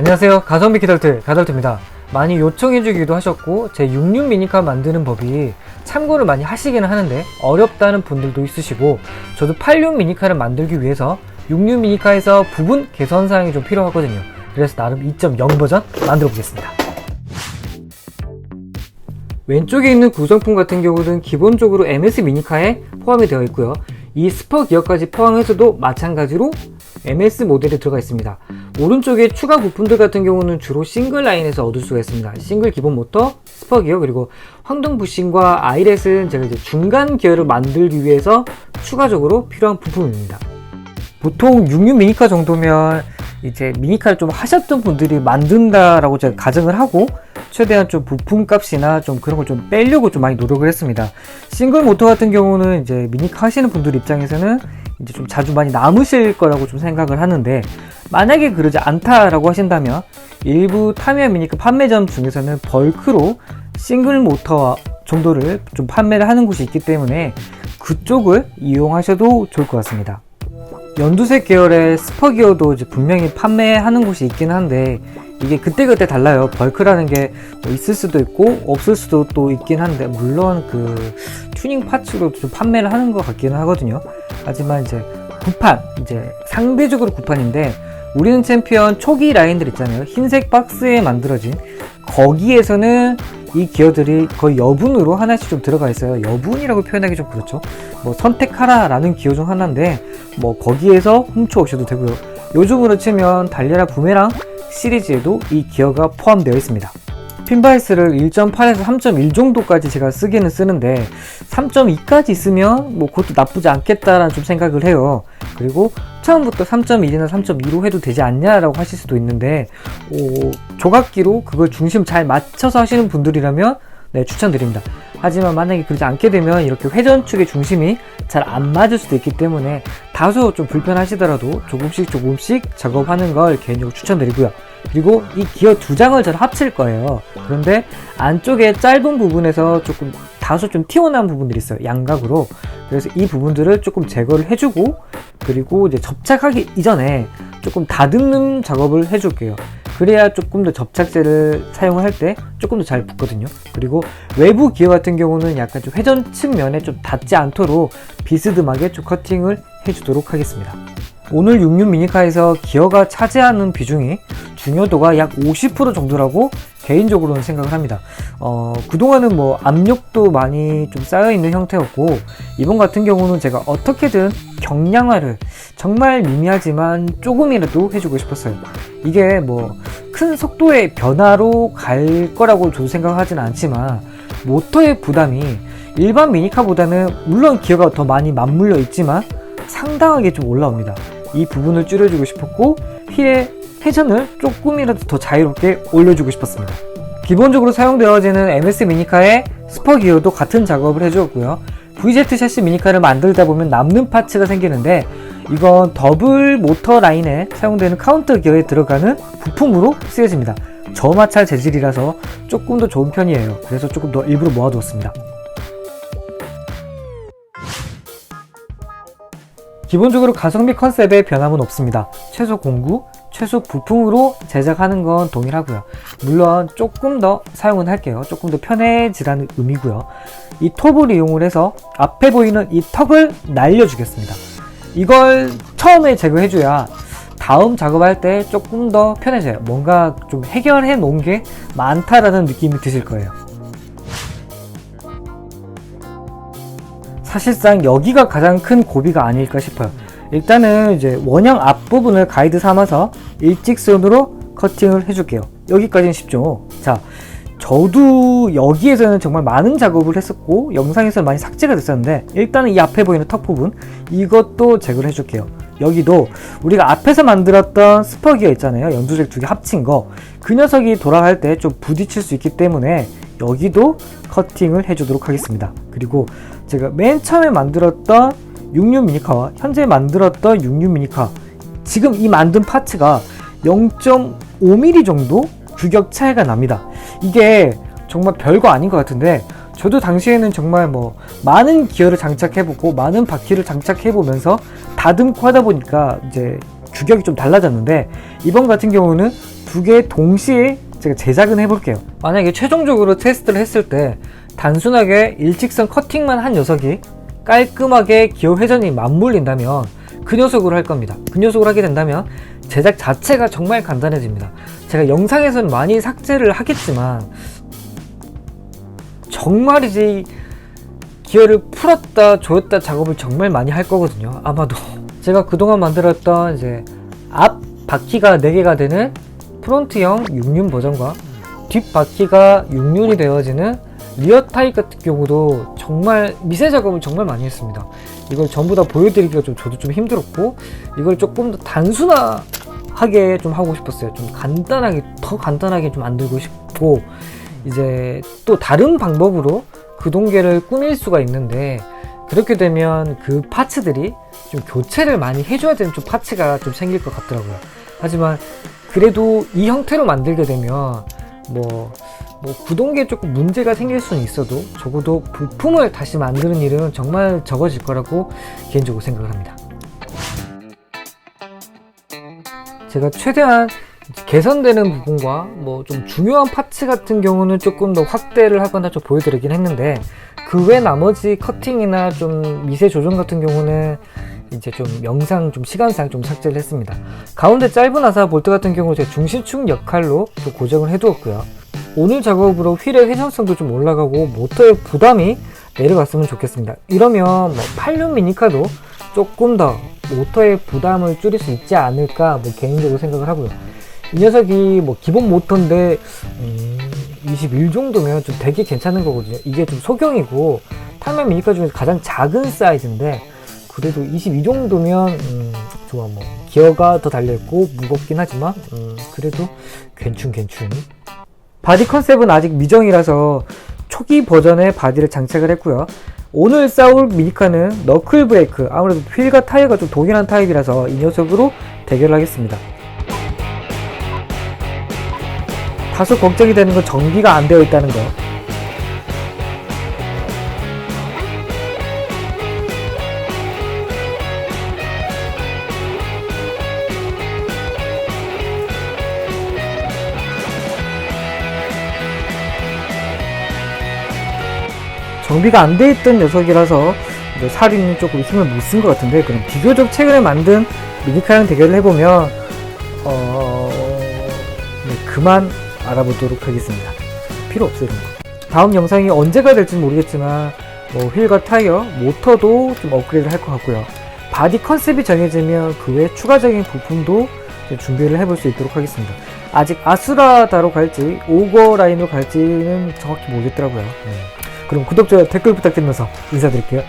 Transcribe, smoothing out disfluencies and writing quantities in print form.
안녕하세요. 가성비 가덜트입니다. 많이 요청해주기도 하셨고 제 66 미니카 만드는 법이 참고를 많이 하시기는 하는데 어렵다는 분들도 있으시고, 저도 86 미니카를 만들기 위해서 66 미니카에서 부분 개선사항이 좀 필요하거든요. 그래서 나름 2.0 버전 만들어 보겠습니다. 왼쪽에 있는 구성품 같은 경우는 기본적으로 MS 미니카에 포함이 되어 있고요. 이 스퍼 기어까지 포함해서도 마찬가지로 MS 모델에 들어가 있습니다. 오른쪽에 추가 부품들 같은 경우는 주로 싱글 라인에서 얻을 수가 있습니다. 싱글 기본 모터, 스퍼 기어, 그리고 황동 부싱과 아이렛은 제가 이제 중간 기어를 만들기 위해서 추가적으로 필요한 부품입니다. 보통 66 미니카 정도면 이제 미니카를 좀 하셨던 분들이 만든다라고 제가 가정을 하고, 최대한 좀 부품 값이나 좀 그런 걸 좀 빼려고 좀 많이 노력을 했습니다. 싱글 모터 같은 경우는 이제 미니카 하시는 분들 입장에서는 이제 좀 자주 많이 남으실 거라고 좀 생각을 하는데, 만약에 그러지 않다라고 하신다면 일부 타미야 미니카 판매점 중에서는 벌크로 싱글 모터 정도를 좀 판매를 하는 곳이 있기 때문에 그쪽을 이용하셔도 좋을 것 같습니다. 연두색 계열의 스퍼 기어도 이제 분명히 판매하는 곳이 있긴 한데, 이게 그때그때 달라요. 벌크라는 게 뭐 있을 수도 있고 없을 수도 또 있긴 한데, 물론 그 튜닝 파츠로 좀 판매를 하는 것 같기는 하거든요. 하지만 이제 구판, 이제 상대적으로 구판인데, 우리는 챔피언 초기 라인들 있잖아요. 흰색 박스에 만들어진 거기에서는 이 기어들이 거의 여분으로 하나씩 좀 들어가 있어요. 여분이라고 표현하기 좀 그렇죠. 뭐 선택하라 라는 기어 중 하나인데, 뭐 거기에서 훔쳐 오셔도 되고요. 요즘으로 치면 달려라 부메랑 시리즈에도 이 기어가 포함되어 있습니다. 핀바이스를 1.8에서 3.1 정도까지 제가 쓰기는 쓰는데, 3.2까지 있으면 뭐 그것도 나쁘지 않겠다라는 좀 생각을 해요. 그리고 처음부터 3.1이나 3.2로 해도 되지 않냐라고 하실 수도 있는데, 조각기로 그걸 중심 잘 맞춰서 하시는 분들이라면 네, 추천드립니다. 하지만 만약에 그러지 않게 되면 이렇게 회전축의 중심이 잘 안 맞을 수도 있기 때문에 다소 좀 불편하시더라도 조금씩 작업하는 걸 개인적으로 추천드리고요. 그리고 이 기어 두 장을 잘 합칠 거예요. 그런데 안쪽에 짧은 부분에서 조금 다소 좀 튀어나온 부분들이 있어요. 양각으로. 그래서 이 부분들을 조금 제거를 해주고, 그리고 이제 접착하기 이전에 조금 다듬는 작업을 해줄게요. 그래야 조금 더 접착제를 사용을 할 때 조금 더 잘 붙거든요. 그리고 외부 기어 같은 경우는 약간 좀 회전 측면에 좀 닿지 않도록 비스듬하게 좀 커팅을 해주도록 하겠습니다. 오늘 66 미니카에서 기어가 차지하는 비중이 중요도가 약 50% 정도라고 개인적으로는 생각을 합니다. 그동안은 뭐 압력도 많이 좀 쌓여있는 형태였고, 이번 같은 경우는 제가 어떻게든 경량화를 정말 미미하지만 조금이라도 해주고 싶었어요. 이게 뭐 큰 속도의 변화로 갈 거라고 저도 생각하지는 않지만, 모터의 부담이 일반 미니카보다는 물론 기어가 더 많이 맞물려 있지만 상당하게 좀 올라옵니다. 이 부분을 줄여주고 싶었고, 휠의 회전을 조금이라도 더 자유롭게 올려주고 싶었습니다. 기본적으로 사용되어지는 MS 미니카의 스퍼 기어도 같은 작업을 해주었고요. VZ 샤시 미니카를 만들다 보면 남는 파츠가 생기는데, 이건 더블 모터 라인에 사용되는 카운터 기어에 들어가는 부품으로 쓰여집니다. 저마찰 재질이라서 조금 더 좋은 편이에요. 그래서 조금 더 일부러 모아두었습니다. 기본적으로 가성비 컨셉에 변함은 없습니다. 최소 공구, 최소 부품으로 제작하는 건 동일하고요. 물론 조금 더 사용은 할게요. 조금 더 편해지라는 의미고요. 이 톱을 이용을 해서 앞에 보이는 이 턱을 날려주겠습니다. 이걸 처음에 제거해줘야 다음 작업할 때 조금 더 편해져요. 뭔가 좀 해결해 놓은 게 많다라는 느낌이 드실 거예요. 사실상 여기가 가장 큰 고비가 아닐까 싶어요. 일단은 이제 원형 앞부분을 가이드 삼아서 일직선으로 커팅을 해줄게요. 여기까지는 쉽죠. 자, 저도 여기에서는 정말 많은 작업을 했었고 영상에서 많이 삭제가 됐었는데, 일단은 이 앞에 보이는 턱 부분, 이것도 제거를 해줄게요. 여기도 우리가 앞에서 만들었던 스퍼 기어 있잖아요. 연두색 두 개 합친 거, 그 녀석이 돌아갈 때 좀 부딪힐 수 있기 때문에 여기도 커팅을 해주도록 하겠습니다. 그리고 제가 맨 처음에 만들었던 66 미니카와 현재 만들었던 66 미니카, 지금 이 만든 파츠가 0.5mm 정도 규격 차이가 납니다. 이게 정말 별거 아닌 것 같은데, 저도 당시에는 정말 뭐 많은 기어를 장착해보고 많은 바퀴를 장착해보면서 다듬고 하다 보니까 이제 규격이 좀 달라졌는데, 이번 같은 경우는 두 개 동시에 제가 제작은 해볼게요. 만약에 최종적으로 테스트를 했을 때 단순하게 일직선 커팅만 한 녀석이 깔끔하게 기어 회전이 맞물린다면 그 녀석으로 할 겁니다. 그 녀석으로 하게 된다면 제작 자체가 정말 간단해집니다. 제가 영상에서는 많이 삭제를 하겠지만 정말이지 기어를 풀었다 조였다 작업을 정말 많이 할 거거든요. 아마도 제가 그동안 만들었던 이제 앞 바퀴가 4개가 되는 프론트형 6륜 버전과 뒷 바퀴가 6륜이 되어지는 리어 타입 같은 경우도 정말 미세 작업을 정말 많이 했습니다. 이걸 전부 다 보여드리기가 저도 좀 힘들었고, 이걸 조금 더 단순하게 좀 하고 싶었어요. 좀 간단하게, 더 간단하게 좀 만들고 싶고, 이제 또 다른 방법으로 그 동계를 꾸밀 수가 있는데, 그렇게 되면 그 파츠들이 좀 교체를 많이 해줘야 되는 좀 파츠가 좀 생길 것 같더라고요. 하지만 그래도 이 형태로 만들게 되면 구동계에 조금 문제가 생길 수는 있어도 적어도 부품을 다시 만드는 일은 정말 적어질 거라고 개인적으로 생각을 합니다. 제가 최대한 개선되는 부분과 좀 중요한 파츠 같은 경우는 조금 더 확대를 하거나 좀 보여드리긴 했는데, 그 외 나머지 커팅이나 좀 미세 조정 같은 경우는 이제 좀 영상 좀 시간상 좀 삭제를 했습니다. 가운데 짧은 아사 볼트 같은 경우 제가 중심축 역할로 좀 고정을 해두었고요. 오늘 작업으로 휠의 회전성도 좀 올라가고 모터의 부담이 내려갔으면 좋겠습니다. 이러면 8륜 미니카도 조금 더 모터의 부담을 줄일 수 있지 않을까 개인적으로 생각을 하고요. 이 녀석이 기본 모터인데 21 정도면 좀 되게 괜찮은 거거든요. 이게 좀 소경이고 8륜 미니카 중에서 가장 작은 사이즈인데, 그래도 22 정도면 좋아. 기어가 더 달려있고 무겁긴 하지만 그래도 괜춘. 바디 컨셉은 아직 미정이라서 초기 버전의 바디를 장착을 했고요. 오늘 싸울 미니카는 너클 브레이크, 아무래도 휠과 타이어가 좀 동일한 타입이라서 이 녀석으로 대결을 하겠습니다. 다소 걱정이 되는 건 정비가 안 되어 있다는 거. 정비가 안 돼 있던 녀석이라서 사륜이 조금 힘을 못 쓴 것 같은데, 그럼 비교적 최근에 만든 미니카랑 대결을 해보면 그만 알아보도록 하겠습니다. 필요 없어요, 이런 거. 다음 영상이 언제가 될지는 모르겠지만 휠과 타이어, 모터도 좀 업그레이드 할 것 같고요. 바디 컨셉이 정해지면 그 외 추가적인 부품도 준비를 해볼 수 있도록 하겠습니다. 아직 아수라다로 갈지 오거 라인으로 갈지는 정확히 모르겠더라고요. 그럼 구독, 좋아요, 댓글 부탁드리면서 인사드릴게요.